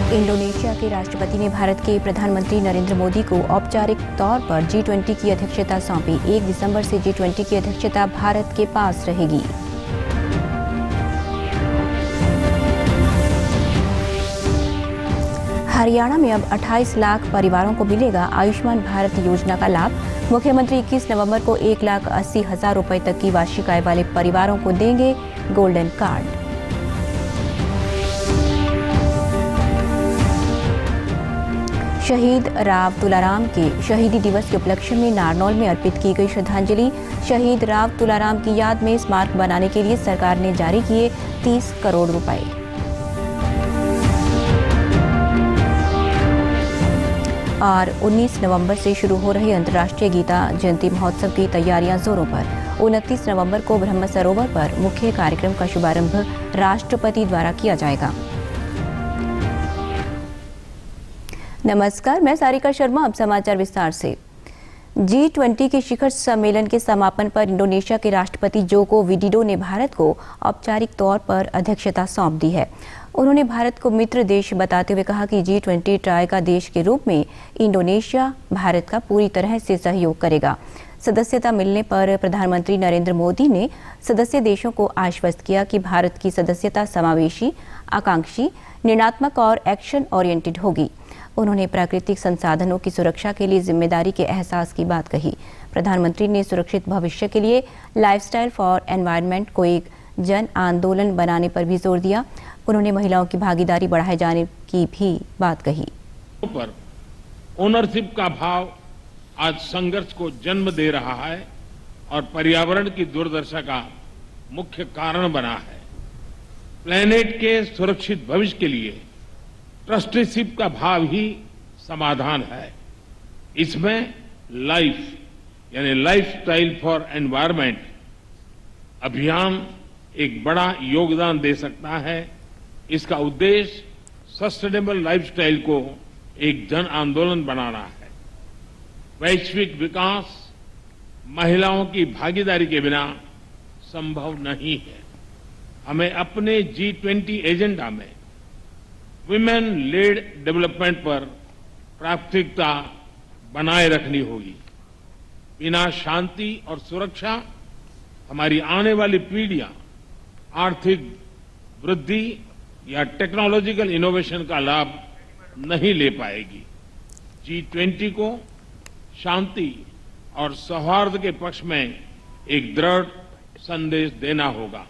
Indonesia के राष्ट्रपति ने भारत के प्रधानमंत्री नरेंद्र मोदी को औपचारिक तौर पर G20 की अध्यक्षता सौंपी। 1 दिसंबर से G20 की अध्यक्षता भारत के पास रहेगी। हरियाणा में अब 28 लाख परिवारों को मिलेगा आयुष्मान भारत योजना का लाभ। मुख्यमंत्री 21 नवंबर को 1,80,000 रुपए तक की वार्षिक आय वाले परिवारों को देंगे गोल्डन कार्ड। शहीद राव तुलाराम के शहीदी दिवस के उपलक्ष्य में नारनौल में अर्पित की गई श्रद्धांजलि। शहीद राव तुलाराम की याद में स्मारक बनाने के लिए सरकार ने जारी किए 30 करोड़ रुपए। और 19 नवंबर से शुरू हो रहे अंतर्राष्ट्रीय गीता जयंती महोत्सव की तैयारियां जोरों पर। 29 नवंबर को ब्रह्म सरोवर पर मुख्य कार्यक्रम का शुभारंभ राष्ट्रपति द्वारा किया जाएगा। नमस्कार, मैं सारिका शर्मा। अब समाचार विस्तार से। G20 के शिखर सम्मेलन के समापन पर इंडोनेशिया के राष्ट्रपति जोको विडोडो ने भारत को औपचारिक तौर पर अध्यक्षता सौंप दी है। उन्होंने भारत को मित्र देश बताते हुए कहा कि G20 ट्राई का देश के रूप में इंडोनेशिया भारत का पूरी तरह से सहयोग करेगा। सदस्यता मिलने पर प्रधानमंत्री नरेंद्र मोदी ने सदस्य देशों को आश्वस्त किया कि भारत की सदस्यता समावेशी, आकांक्षी, निर्णात्मक और एक्शन ओरिएंटेड होगी। उन्होंने प्राकृतिक संसाधनों की सुरक्षा के लिए जिम्मेदारी के एहसास की बात कही। प्रधानमंत्री ने सुरक्षित भविष्य के लिए लाइफस्टाइल फॉर एनवायरनमेंट को एक जन आंदोलन बनाने पर भी जोर दिया। उन्होंने महिलाओं की भागीदारी बढ़ाए जाने की भी बात कही। पर ओनरशिप का भाव आज संघर्ष को जन्म दे रहा है और पर्यावरण की दुर्दशा का मुख्य कारण बना है। प्लेनेट के सुरक्षित भविष्य के लिए ट्रस्टीशिप का भाव ही समाधान है। इसमें लाइफ यानी लाइफस्टाइल फॉर एनवायरनमेंट अभियान एक बड़ा योगदान दे सकता है। इसका उद्देश्य सस्टेनेबल लाइफस्टाइल को एक जन आंदोलन बनाना है। वैश्विक विकास महिलाओं की भागीदारी के बिना संभव नहीं है। हमें अपने G20 एजेंडा में विमेन लेड डेवलपमेंट पर प्राथमिकता बनाए रखनी होगी। बिना शांति और सुरक्षा हमारी आने वाली पीढ़ियां आर्थिक वृद्धि या टेक्नोलॉजिकल इनोवेशन का लाभ नहीं ले पाएगी। G20 को शांति और सौहार्द के पक्ष में एक दृढ़ संदेश देना होगा।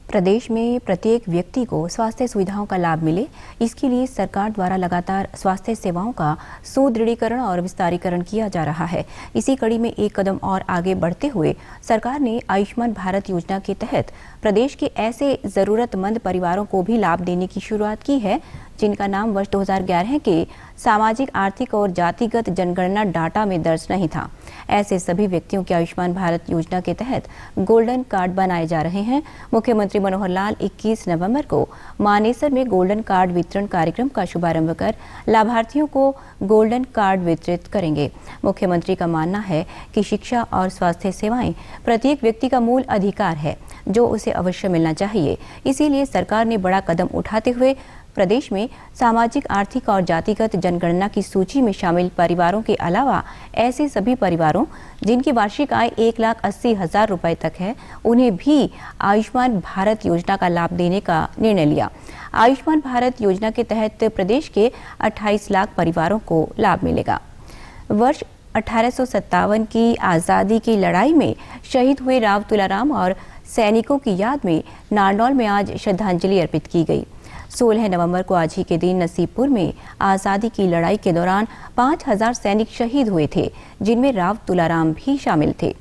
प्रदेश में प्रत्येक व्यक्ति को स्वास्थ्य सुविधाओं का लाभ मिले, इसके लिए सरकार द्वारा लगातार स्वास्थ्य सेवाओं का सुदृढ़ीकरण और विस्तारीकरण किया जा रहा है। इसी कड़ी में एक कदम और आगे बढ़ते हुए सरकार ने आयुष्मान भारत योजना के तहत प्रदेश के ऐसे जरूरतमंद परिवारों को भी लाभ देने की शुरुआत की है जिनका नाम वर्ष 2011 के सामाजिक, आर्थिक और जातिगत जनगणना डाटा में दर्ज नहीं था। ऐसे सभी व्यक्तियों के आयुष्मान भारत योजना के तहत गोल्डन कार्ड बनाए जा रहे हैं। मुख्यमंत्री मनोहर लाल 21 नवंबर को मानेसर में गोल्डन कार्ड वितरण कार्यक्रम का शुभारंभ कर लाभार्थियों को गोल्डन कार्ड वितरित करेंगे। मुख्यमंत्री का मानना है कि शिक्षा और स्वास्थ्य सेवाएं प्रत्येक व्यक्ति का मूल अधिकार है जो उसे अवश्य मिलना चाहिए। इसीलिए सरकार ने बड़ा कदम उठाते हुए प्रदेश में सामाजिक, आर्थिक और जातिगत जनगणना की सूची में शामिल परिवारों के अलावा ऐसे सभी परिवारों जिनकी वार्षिक आय 1,80,000 रुपए तक है, उन्हें भी आयुष्मान भारत योजना का लाभ देने का निर्णय लिया। आयुष्मान भारत योजना के तहत प्रदेश के 28 लाख परिवारों को लाभ मिलेगा। वर्ष 1857 की आज़ादी की लड़ाई में शहीद हुए राव तुलाराम और सैनिकों की याद में नारनौल में आज श्रद्धांजलि अर्पित की गई। 16 नवंबर को आज ही के दिन नसीबपुर में आज़ादी की लड़ाई के दौरान 5000 सैनिक शहीद हुए थे, जिनमें राव तुलाराम भी शामिल थे।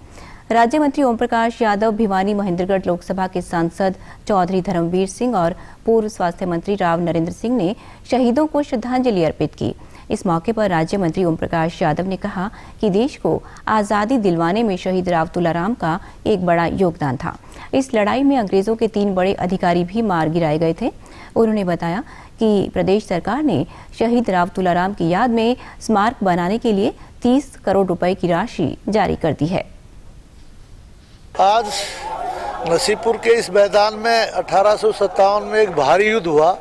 राज्य मंत्री ओम प्रकाश यादव, भिवानी महेंद्रगढ़ लोकसभा के सांसद चौधरी धर्मवीर सिंह और पूर्व स्वास्थ्य मंत्री राव नरेंद्र सिंह ने शहीदों को श्रद्धांजलि अर्पित की। इस मौके पर राज्य मंत्री ओम प्रकाश यादव ने कहा कि देश को आज़ादी दिलवाने में शहीद राव तुलाराम का एक बड़ा योगदान था। इस लड़ाई में अंग्रेजों के 3 बड़े अधिकारी भी मार गिराए गए थे। उन्होंने बताया कि प्रदेश सरकार ने शहीद राव तुलाराम की याद में स्मारक बनाने के लिए 30 करोड़ रुपए की राशि जारी कर दी है। आज नसीबपुर के इस मैदान में 1857 में एक भारी युद्ध हुआ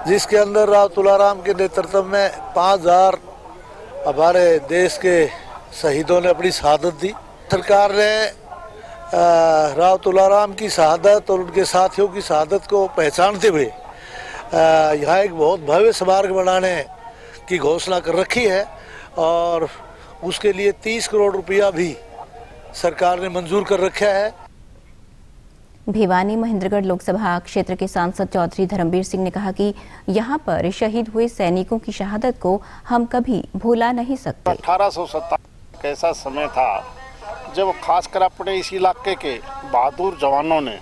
जिसके अंदर राव तुलाराम के नेतृत्व में 5000 हमारे देश के शहीदों ने अपनी शहादत दी। सरकार ने राव तुलाराम की शहादत और उनके साथियों की शहादत को पहचानते हुए यहाँ एक बहुत भव्य स्मारक बनाने की घोषणा कर रखी है और उसके लिए 30 करोड़ रुपया भी सरकार ने मंजूर कर रखा है। भिवानी महेंद्रगढ़ लोकसभा क्षेत्र के सांसद चौधरी धर्मवीर सिंह ने कहा कि यहां पर शहीद हुए सैनिकों की शहादत को हम कभी भुला नहीं सकते। 1857 ऐसा समय था जब खासकर अपने इस इलाके के बहादुर जवानों ने,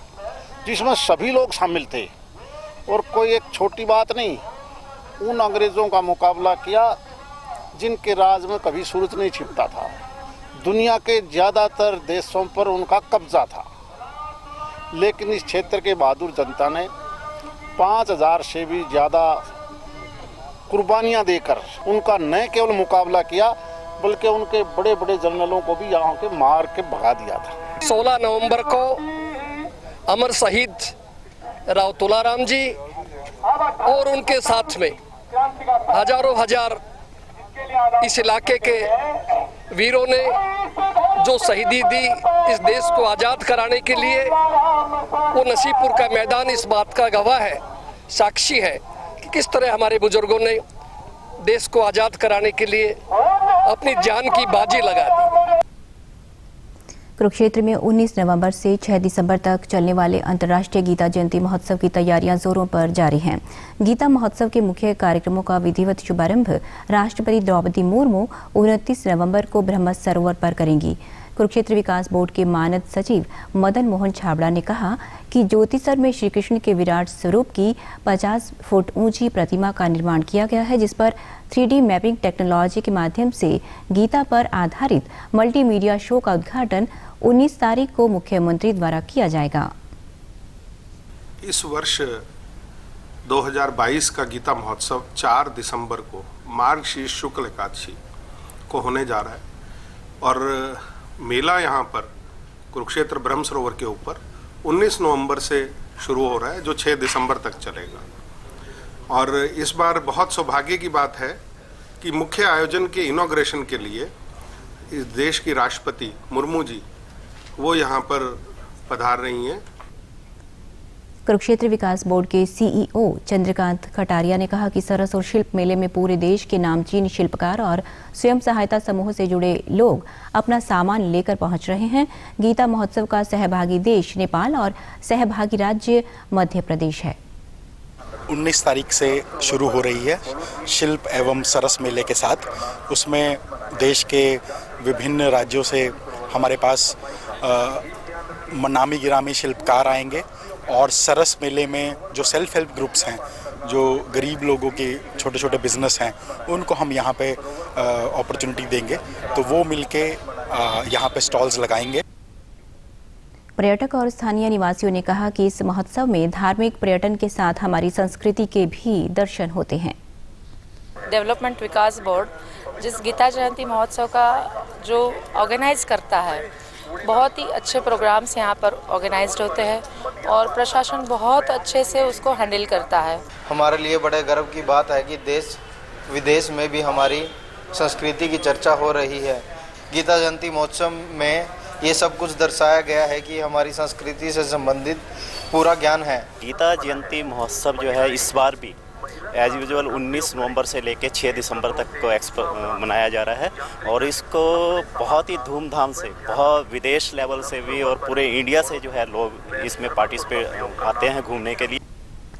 जिसमें सभी लोग शामिल थे और कोई एक छोटी बात नहीं, उन अंग्रेज़ों का मुकाबला किया जिनके राज में कभी सूरज नहीं छिपता था। दुनिया के ज़्यादातर देशों पर उनका कब्जा था, लेकिन इस क्षेत्र के बहादुर जनता ने 5000 से भी ज़्यादा कुर्बानियाँ देकर उनका न केवल मुकाबला किया बल्कि उनके बड़े बड़े जनरलों को भी यहाँ के मार के भगा दिया था। 16 नवंबर को अमर शहीद राव तुलाराम जी और उनके साथ में हजारों हजार इस इलाके के वीरों ने जो शहीदी दी इस देश को आज़ाद कराने के लिए, वो नसीबपुर का मैदान इस बात का गवाह है, साक्षी है कि किस तरह हमारे बुजुर्गों ने देश को आज़ाद कराने के लिए अपनी जान की बाजी लगा दी। कुरुक्षेत्र में 19 नवंबर से 6 दिसंबर तक चलने वाले अंतर्राष्ट्रीय गीता जयंती महोत्सव की तैयारियां जोरों पर जारी हैं। गीता महोत्सव के मुख्य कार्यक्रमों का विधिवत शुभारंभ राष्ट्रपति द्रौपदी मुर्मू 29 नवंबर को ब्रह्म सरोवर पर करेंगी। कुरुक्षेत्र विकास बोर्ड के मानद सचिव मदन मोहन छाबड़ा ने कहा कि ज्योतिसर में श्री कृष्ण के विराट स्वरूप की 50 फुट ऊंची प्रतिमा का निर्माण किया गया है, जिस पर 3D मैपिंग टेक्नोलॉजी के माध्यम से गीता पर आधारित मल्टीमीडिया शो का उद्घाटन 19 तारीख को मुख्यमंत्री द्वारा किया जाएगा। इस वर्ष 2022 का गीता महोत्सव 4 दिसंबर को मार्गशीर्ष शुक्ल एकादशी को होने जा रहा है और मेला यहाँ पर कुरुक्षेत्र ब्रह्म सरोवर के ऊपर 19 नवंबर से शुरू हो रहा है, जो 6 दिसंबर तक चलेगा। और इस बार बहुत सौभाग्य की बात है कि मुख्य आयोजन के इनॉग्रेशन के लिए इस देश की राष्ट्रपति मुर्मू जी वो यहाँ पर पधार रही हैं। कुरुक्षेत्र विकास बोर्ड के सीईओ चंद्रकांत खटारिया ने कहा कि सरस और शिल्प मेले में पूरे देश के नामचीन शिल्पकार और स्वयं सहायता समूह से जुड़े लोग अपना सामान लेकर पहुंच रहे हैं। गीता महोत्सव का सहभागी देश नेपाल और सहभागी राज्य मध्य प्रदेश है। 19 तारीख से शुरू हो रही है शिल्प एवं सरस मेले के साथ। उसमें देश के विभिन्न राज्यों से हमारे पास नामी गिरामी शिल्पकार आएंगे और सरस मेले में जो सेल्फ हेल्प ग्रुप्स हैं, जो गरीब लोगों के छोटे छोटे बिजनेस हैं, उनको हम यहाँ पे अपॉर्चुनिटी देंगे, तो वो मिलके यहाँ पे स्टॉल्स लगाएंगे। पर्यटक और स्थानीय निवासियों ने कहा कि इस महोत्सव में धार्मिक पर्यटन के साथ हमारी संस्कृति के भी दर्शन होते हैं। डेवलपमेंट विकास बोर्ड जिस गीता जयंती महोत्सव का जो ऑर्गेनाइज करता है, बहुत ही अच्छे प्रोग्राम्स यहाँ पर ऑर्गेनाइज्ड होते हैं और प्रशासन बहुत अच्छे से उसको हैंडल करता है। हमारे लिए बड़े गर्व की बात है कि देश विदेश में भी हमारी संस्कृति की चर्चा हो रही है। गीता जयंती महोत्सव में ये सब कुछ दर्शाया गया है कि हमारी संस्कृति से संबंधित पूरा ज्ञान है। गीता जयंती महोत्सव जो है इस बार भी एज यूजुअल 19 नवंबर से लेकर 6 दिसंबर तक को मनाया जा रहा है और इसको बहुत ही धूमधाम से, बहुत विदेश लेवल से भी और पूरे इंडिया से जो है लोग इसमें पार्टिसिपेट आते हैं घूमने के लिए।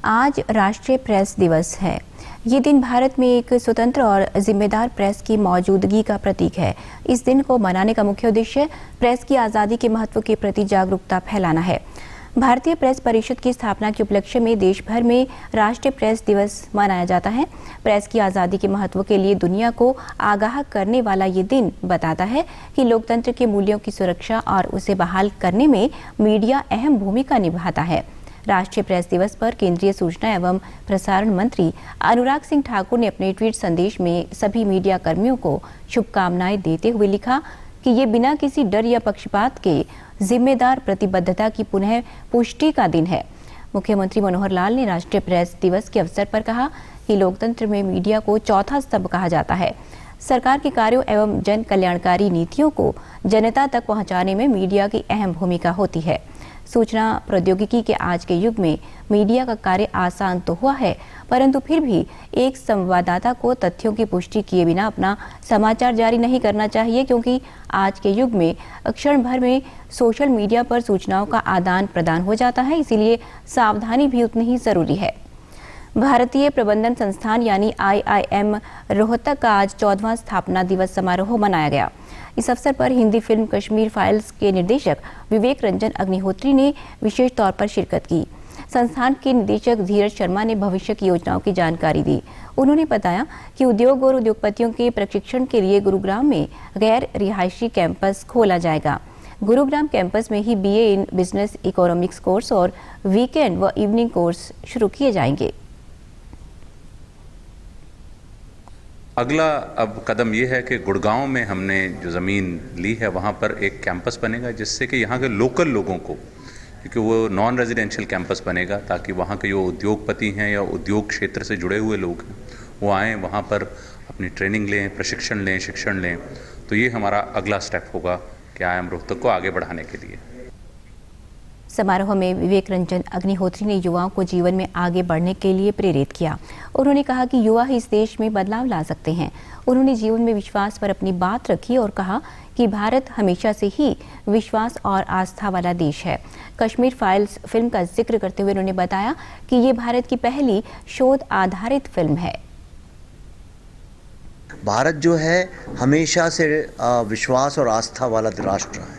आज राष्ट्रीय प्रेस दिवस है। ये दिन भारत में एक स्वतंत्र और जिम्मेदार प्रेस की मौजूदगी का प्रतीक है। इस दिन को मनाने का मुख्य उद्देश्य प्रेस की आज़ादी के महत्व के प्रति जागरूकता फैलाना है। भारतीय प्रेस परिषद की स्थापना के उपलक्ष्य में देश भर में राष्ट्रीय प्रेस दिवस मनाया जाता है। प्रेस की आज़ादी के महत्व के लिए दुनिया को आगाह करने वाला ये दिन बताता है कि लोकतंत्र के मूल्यों की सुरक्षा और उसे बहाल करने में मीडिया अहम भूमिका निभाता है। राष्ट्रीय प्रेस दिवस पर केंद्रीय सूचना एवं प्रसारण मंत्री अनुराग सिंह ठाकुर ने अपने ट्वीट संदेश में सभी मीडिया कर्मियों को शुभकामनाएं देते हुए लिखा कि ये बिना किसी डर या पक्षपात के जिम्मेदार प्रतिबद्धता की पुनः पुष्टि का दिन है। मुख्यमंत्री मनोहर लाल ने राष्ट्रीय प्रेस दिवस के अवसर पर कहा कि लोकतंत्र में मीडिया को चौथा स्तंभ कहा जाता है। सरकार के कार्यों एवं जन कल्याणकारी नीतियों को जनता तक पहुंचाने में मीडिया की अहम भूमिका होती है। सूचना प्रौद्योगिकी के आज के युग में मीडिया का कार्य आसान तो हुआ है, परंतु फिर भी एक संवाददाता को तथ्यों की पुष्टि किए बिना अपना समाचार जारी नहीं करना चाहिए, क्योंकि आज के युग में क्षण भर में सोशल मीडिया पर सूचनाओं का आदान प्रदान हो जाता है, इसीलिए सावधानी भी उतनी ही जरूरी है। भारतीय प्रबंधन संस्थान यानी IIM रोहतक का आज 14वां स्थापना दिवस समारोह मनाया गया। इस अवसर पर हिंदी फिल्म कश्मीर फाइल्स के निर्देशक विवेक रंजन अग्निहोत्री ने विशेष तौर पर शिरकत की। संस्थान के निदेशक धीरज शर्मा ने भविष्य की योजनाओं की जानकारी दी। उन्होंने बताया कि उद्योग और उद्योगपतियों के प्रशिक्षण के लिए गुरुग्राम में गैर रिहायशी कैंपस खोला जाएगा। गुरुग्राम कैंपस में ही BA in business economics course और वीकेंड व इवनिंग कोर्स शुरू किए जाएंगे। अगला अब कदम ये है कि गुड़गांव में हमने जो ज़मीन ली है वहाँ पर एक कैंपस बनेगा, जिससे कि यहाँ के लोकल लोगों को, क्योंकि वो नॉन रेजिडेंशियल कैंपस बनेगा, ताकि वहाँ के जो उद्योगपति हैं या उद्योग क्षेत्र से जुड़े हुए लोग हैं वो आएँ, वहाँ पर अपनी ट्रेनिंग लें, प्रशिक्षण लें, शिक्षण लें। तो ये हमारा अगला स्टेप होगा कि IIM रोहतक को आगे बढ़ाने के लिए। समारोह में विवेक रंजन अग्निहोत्री ने युवाओं को जीवन में आगे बढ़ने के लिए प्रेरित किया। उन्होंने कहा कि युवा ही इस देश में बदलाव ला सकते हैं। उन्होंने जीवन में विश्वास पर अपनी बात रखी और कहा कि भारत हमेशा से ही विश्वास और आस्था वाला देश है। कश्मीर फाइल्स फिल्म का जिक्र करते हुए उन्होंने बताया कि ये भारत की पहली शोध आधारित फिल्म है। भारत जो है हमेशा से विश्वास और आस्था वाला राष्ट्र है,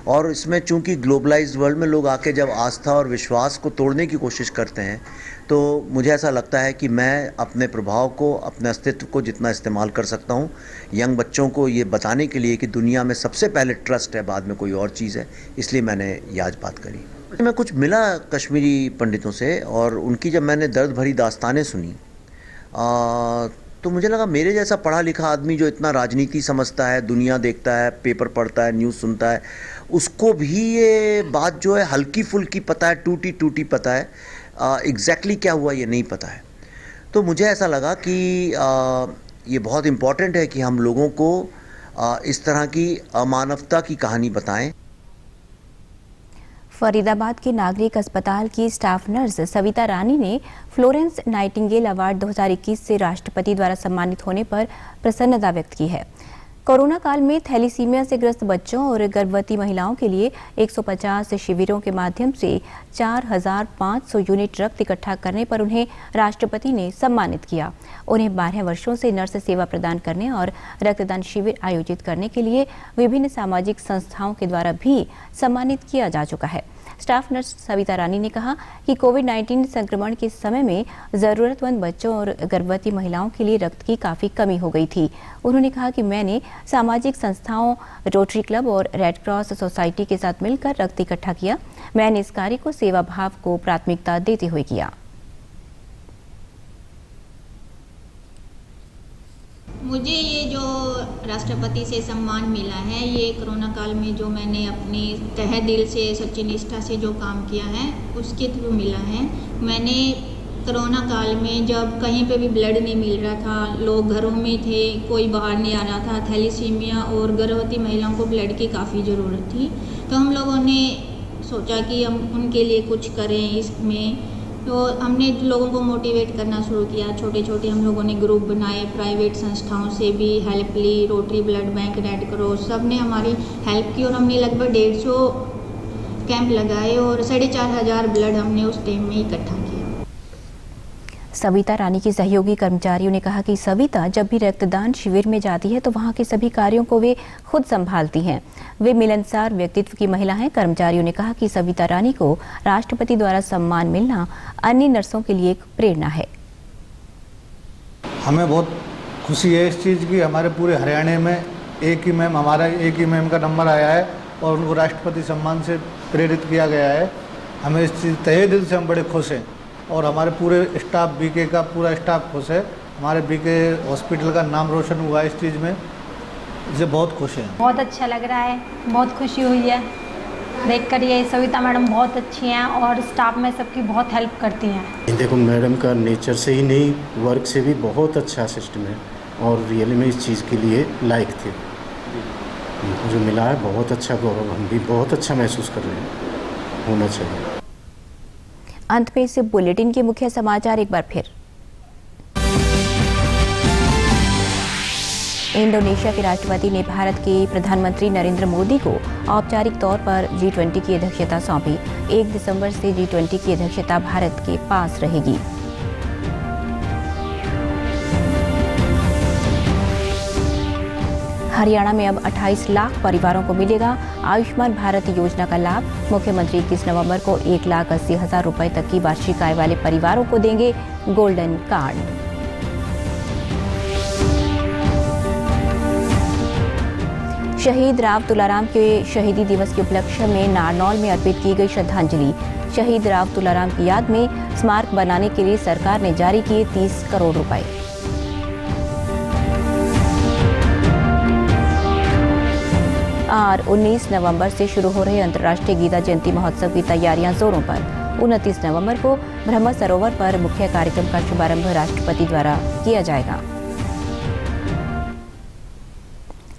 और इसमें चूंकि ग्लोबलाइज्ड वर्ल्ड में लोग आके जब आस्था और विश्वास को तोड़ने की कोशिश करते हैं, तो मुझे ऐसा लगता है कि मैं अपने प्रभाव को, अपने अस्तित्व को जितना इस्तेमाल कर सकता हूँ यंग बच्चों को ये बताने के लिए कि दुनिया में सबसे पहले ट्रस्ट है, बाद में कोई और चीज़ है, इसलिए मैंने ये आज बात करी। मैं कुछ मिला कश्मीरी पंडितों से, और उनकी जब मैंने दर्द भरी दास्तानें सुनी तो मुझे लगा मेरे जैसा पढ़ा लिखा आदमी जो इतना राजनीति समझता है, दुनिया देखता है, पेपर पढ़ता है, न्यूज़ सुनता है, उसको भी ये बात जो है हल्की फुल्की पता है, टूटी टूटी पता है, एग्जैक्टली क्या हुआ ये नहीं पता है। तो मुझे ऐसा लगा कि ये बहुत इम्पॉर्टेंट है कि हम लोगों को इस तरह की अमानवता की कहानी बताएं। फरीदाबाद के नागरिक अस्पताल की स्टाफ नर्स सविता रानी ने फ्लोरेंस नाइटिंगेल अवार्ड 2021 से राष्ट्रपति द्वारा सम्मानित होने पर प्रसन्नता व्यक्त की है। कोरोना काल में थैलीसीमिया से ग्रस्त बच्चों और गर्भवती महिलाओं के लिए 150 शिविरों के माध्यम से 4,500 यूनिट रक्त इकट्ठा करने पर उन्हें राष्ट्रपति ने सम्मानित किया। उन्हें 12 वर्षों से नर्स सेवा प्रदान करने और रक्तदान शिविर आयोजित करने के लिए विभिन्न सामाजिक संस्थाओं के द्वारा भी सम्मानित किया जा चुका है। स्टाफ नर्स सविता रानी ने कहा कि कोविड-19 संक्रमण के समय में ज़रूरतमंद बच्चों और गर्भवती महिलाओं के लिए रक्त की काफ़ी कमी हो गई थी। उन्होंने कहा कि मैंने सामाजिक संस्थाओं, रोटरी क्लब और रेड क्रॉस सोसाइटी के साथ मिलकर रक्त इकट्ठा किया। मैंने इस कार्य को सेवा भाव को प्राथमिकता देते हुए किया। मुझे ये जो राष्ट्रपति से सम्मान मिला है, ये कोरोना काल में जो मैंने अपनी तहे दिल से, सच्ची निष्ठा से जो काम किया है उसके थ्रू मिला है। मैंने कोरोना काल में जब कहीं पे भी ब्लड नहीं मिल रहा था, लोग घरों में थे, कोई बाहर नहीं आ रहा था, थैलीसीमिया और गर्भवती महिलाओं को ब्लड की काफ़ी ज़रूरत थी, तो हम लोगों ने सोचा कि हम उनके लिए कुछ करें। इसमें तो हमने लोगों को मोटिवेट करना शुरू किया। छोटे छोटे हम लोगों ने ग्रुप बनाए, प्राइवेट संस्थाओं से भी हेल्प ली, Rotary blood bank, Red Cross, सब ने हमारी हेल्प की और हमने लगभग 150 कैंप लगाए और 4,500 ब्लड हमने उस टाइम में इकट्ठा किया। सविता रानी की सहयोगी कर्मचारियों ने कहा कि सविता जब भी रक्तदान शिविर में जाती है तो वहां के सभी कार्यों को वे खुद संभालती हैं। वे मिलनसार व्यक्तित्व की महिला हैं। कर्मचारियों ने कहा कि सविता रानी को राष्ट्रपति द्वारा सम्मान मिलना अन्य नर्सों के लिए एक प्रेरणा है। हमें बहुत खुशी है इस चीज़ की। हमारे पूरे हरियाणा में हमारा एक ही मैम का नंबर आया है और उनको राष्ट्रपति सम्मान से प्रेरित किया गया है। हमें इस चीज़ तहे दिल से हम बड़े खुश हैं और हमारे पूरे स्टाफ बीके का पूरा स्टाफ खुश है। हमारे बीके हॉस्पिटल का नाम रोशन हुआ है इस चीज़ में, इससे बहुत खुश हैं। बहुत अच्छा लग रहा है, बहुत खुशी हुई है। देखकर ये सविता मैडम बहुत अच्छी हैं और स्टाफ में सबकी बहुत हेल्प करती हैं। देखो मैडम का नेचर से ही नहीं, वर्क से भी बहुत अच्छा सिस्टम है और रियली में इस चीज़ के लिए लायक थे। जो मिला है बहुत अच्छा गौरव, हम भी बहुत अच्छा महसूस कर रहे हैं, होना चाहिए। अंत में इस बुलेटिन के मुख्य समाचार एक बार फिर। इंडोनेशिया के राष्ट्रपति ने भारत के प्रधानमंत्री नरेंद्र मोदी को औपचारिक तौर पर G20 की अध्यक्षता सौंपी। 1 दिसंबर से G20 की अध्यक्षता भारत के पास रहेगी। हरियाणा में अब 28 लाख परिवारों को मिलेगा आयुष्मान भारत योजना का लाभ। मुख्यमंत्री 21 नवंबर को 1,80,000 रुपए तक की वार्षिक आय वाले परिवारों को देंगे गोल्डन कार्ड। शहीद राव तुलाराम के शहीदी दिवस के उपलक्ष्य में नारनौल में अर्पित की गई श्रद्धांजलि। शहीद राव तुलाराम की याद में स्मारक बनाने के लिए सरकार ने जारी किए 30 करोड़ रुपए। और 19 नवंबर से शुरू हो रहे अंतर्राष्ट्रीय गीता जयंती महोत्सव की तैयारियां जोरों पर। 29 नवंबर को ब्रह्म सरोवर पर मुख्य कार्यक्रम का शुभारंभ राष्ट्रपति द्वारा किया जाएगा।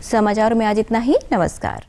समाचारों में आज इतना ही। नमस्कार।